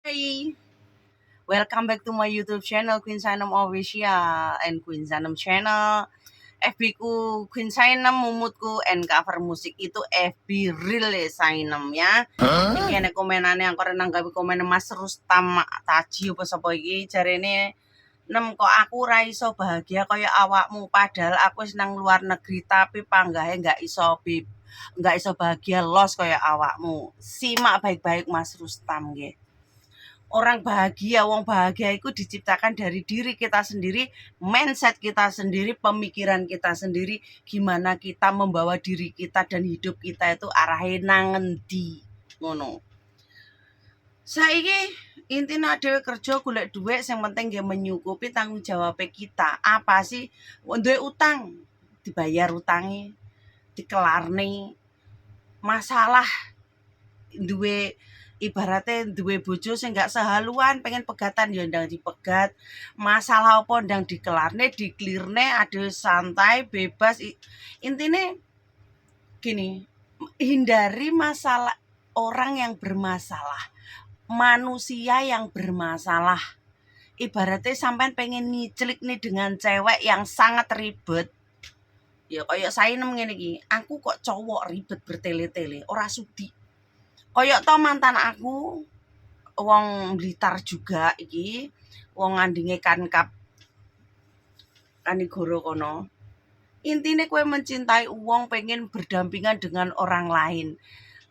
Hi, welcome back to my YouTube channel Queen Sainam Official and Queen Sainam Channel. FB ku Queen Sainam, mumutku and cover musik itu FB real Sainam ya. Iki enek komenane yang kore nanggapi komen Mas Rustam Taji apa sapa iki jarene nem kok aku ra iso bahagia kaya awakmu padahal aku wis nang luar negeri tapi panggahe nggak iso bahagia los kaya awakmu. Simak baik-baik Mas Rustam nggih. Orang bahagia, wong bahagia itu diciptakan dari diri kita sendiri, mindset kita sendiri, pemikiran kita sendiri, gimana kita membawa diri kita dan hidup kita itu arahin nang endi ngono. Saiki intinya dhewe kerja golek dhuwit sing penting nggih menyukupi tanggung jawab kita. Apa sih? Duwe utang, dibayar utange, dikelarne. Masalah duwe ibaratnya duwe bojo sing gak sehaluan pengen pegatan ya ndang dipegat, masalah apa ndang dikelarne diklirne, ada santai bebas. Intine gini, hindari masalah orang yang bermasalah, manusia yang bermasalah. Ibaratnya sampean pengen ngiclik nih dengan cewek yang sangat ribet, ya kayak Sainem ngene iki, aku kok cowok ribet bertele-tele ora sudi. Koyok to mantan aku wong Blitar juga iki, wong ngandinge Kankap Kanigoro kono. Intine kowe mencintai uang pengen berdampingan dengan orang lain.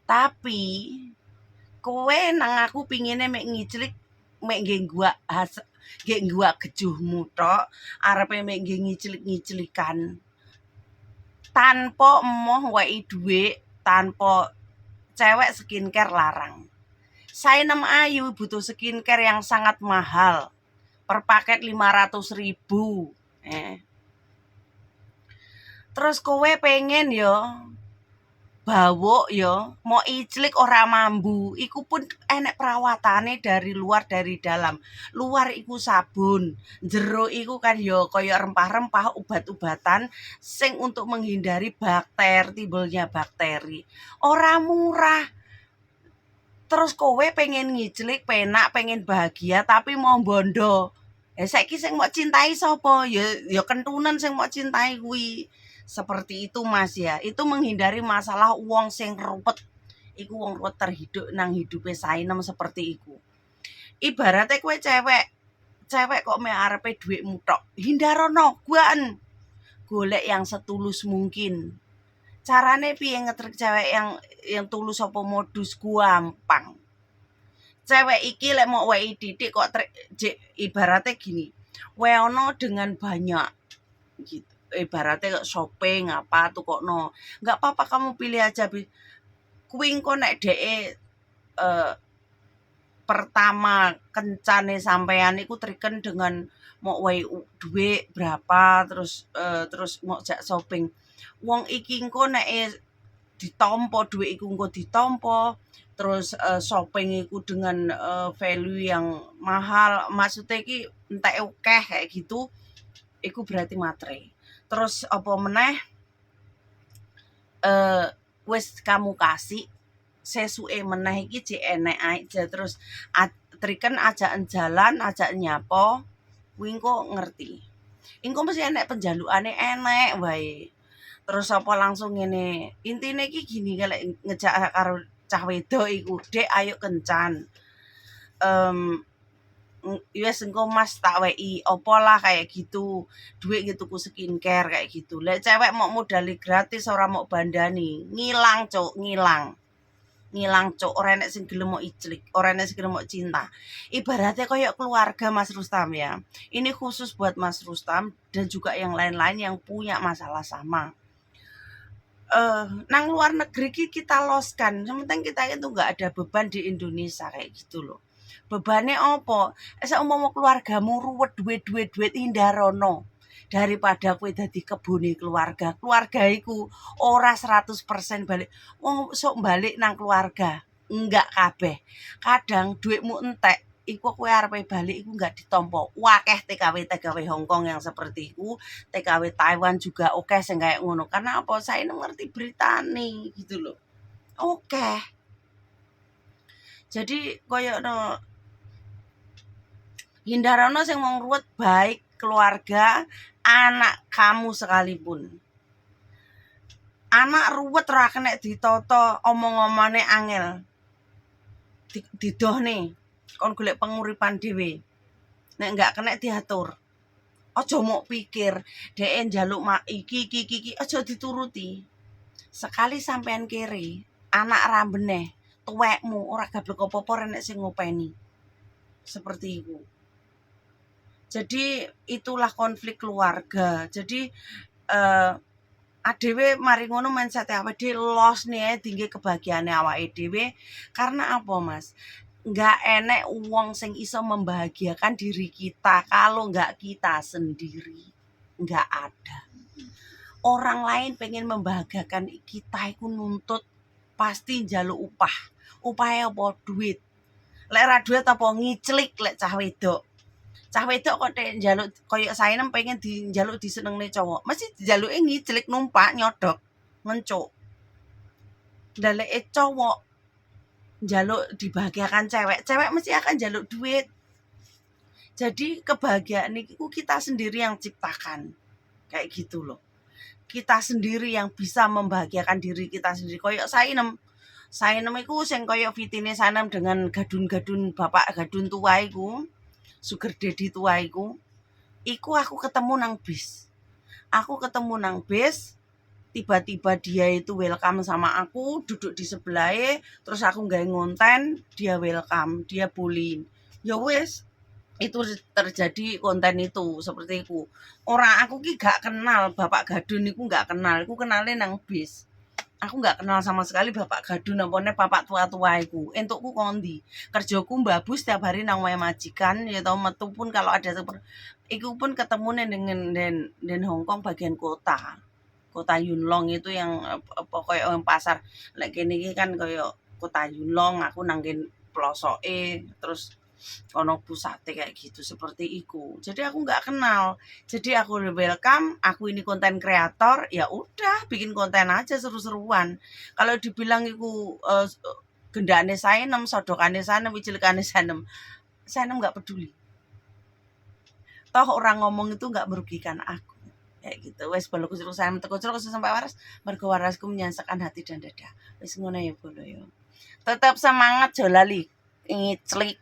Tapi kowe nang aku pingine mek ngiclik mek nggih gua gejuhmu tok, arepe mek nggih ngiclik-ngiclikan. Tanpa emoh wei dhuwit, tanpa cewek skincare larang. Sainem Ayu butuh skincare yang sangat mahal. Per paket 500.000. Terus kowe pengen yo bawuk yo mau iclik ora mambu, iku pun enek perawatane dari luar dari dalam. Luar iku sabun, jero iku kan yo kaya rempah-rempah obat-obatan sing untuk menghindari timbulnya bakteri. Ora murah. Terus kowe pengen ngiclik, penak, pengen bahagia tapi mau bondo. Saiki sing mau cintai sapa? Ya kentunan sing mau cintai kuwi. Seperti itu Mas ya. Itu menghindari masalah uang sing ruwet. Iku wong ruwet terhidup nang hidupe Sainem seperti iku. Ibaratnya kowe cewek kok me arepe dhuwitmu tok. Hindarono, guaan. Golek yang setulus mungkin. Carane piye ngetrik cewek yang tulus apa modus gampang. Cewek iki lek mau wei titik kok ibaratnya gini. Weono dengan banyak gitu. Ibaratnya shopping apa tuh kok no. Enggak apa-apa kamu pilih aja. Kuwi engko nek dheke pertama kencane sampean iku triken dengan mau wei duit berapa terus mau jak shopping. Wong iki engko nek ditampa dhuwit iku engko ditampa terus shopping iku dengan value yang mahal, maksudnya iki entek akeh kayak gitu, iku berarti matre. Terus apa meneh wis kamu kasih sesuke meneh iki jek enek aja terus triken ajakan jalan, ajak nyapa, kuwi engko ngerti. Engko mesti enek penjalukane enek wae. Terus apa langsung ngene, intine iki gini lek ngejak karo cah wedok iku, "Dek ayo kencan." Wes engko Mas tak wei opolah kayak gitu. Duit gitu ku skincare kayak gitu. Lek cewek mau modali gratis ora mau bandani, ngilang cuk, ngilang. Ngilang cuk, ora enek sing gelem mau iclik, ora enek sing gelem mau cinta. Ibaratnya kayak keluarga Mas Rustam ya. Ini khusus buat Mas Rustam dan juga yang lain-lain yang punya masalah sama. Nang luar negeri kita loskan, yang penting kita itu nggak ada beban di Indonesia kayak gitu loh. Bebannya apa? Seumpama keluargamu ruwet duit hindarono daripada kowe dadi kebune keluarga. Keluarga iku ora 100% balik. Wong sok balik nang keluarga, enggak kabeh. Kadang duitmu entek iku kowe arepe balik iku enggak ditampa. Wakeh TKW Hong Kong yang seperti iku, TKW Taiwan juga oke sing kayak ngono. Karena apa? Saya ngerti beritane gitu loh. Oke. Jadi koyo no Hindarono sing wong ruwet, baik keluarga, anak kamu sekalipun. Anak ruwet ra kena ditata, omong-omane angel. Didohne kon golek penguripan dhewe. Nek enggak kena diatur. Aja mok pikir dhek njaluk iki aja dituruti. Sekali sampean kere, anak ra beneh, tuwekmu ora gablek apa-apa nek sing ngopeni. Seperti itu. Jadi itulah konflik keluarga. Jadi adewe mari ngono mindset awake dhewe los nih tinggi kebahagiaane awake dhewe karena apa Mas? Nggak enek uang sing iso membahagiakan diri kita kalau nggak kita sendiri. Nggak ada. Orang lain pengen membahagiakan kita iku nuntut pasti njaluk upah. Upahnya apa? Duit. Lek ra duit apa ngiclik lek cah wedok. Cah wedok kok nek njaluk koyo saenem pengen njaluk disenengne cowok. Mesti dijaluke ngiclik numpak nyodok ngencuk. Daleke cowok njaluk dibahagiakan cewek, cewek mesti akan njaluk duit. Jadi kebahagiaan itu kita sendiri yang ciptakan. Kayak gitu loh. Kita sendiri yang bisa membahagiakan diri kita sendiri. Koyo saenem. Saenem iku sing koyo fitine sanem dengan gadun-gadun bapak gadun tua iku. Sugar daddy tua iku aku ketemu nang bis. Aku ketemu nang bis, tiba-tiba dia itu welcome sama aku, duduk di sebelahnya, terus aku nggawe ngonten, dia welcome, dia bullying. Ya wis, itu terjadi konten itu seperti itu. Orang aku ki gak kenal bapak gadun iku gak kenal, aku kenalnya nang bis. Aku nggak kenal sama sekali bapak gadun ampone bapak tua-tua iku. Entukku kondi. Kerjaku mbabus setiap hari nang wae majikan ya tau metu pun kalau ada iku pun ketemu dengan den Hongkong bagian kota. Kota Yunlong itu yang pokoknya yang pasar. Lek kene iki kan kaya kota Yunlong, aku nang pelosoke terus ono pusate kayak gitu seperti itu. Jadi aku nggak kenal. Jadi aku welcome, aku ini konten kreator, ya udah bikin konten aja seru-seruan. Kalau dibilang iku gendane saenem, sodokane saenem, wicilikane saenem, saenem nggak peduli. Toh orang ngomong itu nggak merugikan aku. Kayak gitu. Wes boloku terus saenem teko sampai waras, mergo warasku menyanyikan hati dan dada. Wes ngono ya bolo yo. Tetap semangat jo lali ngiclik.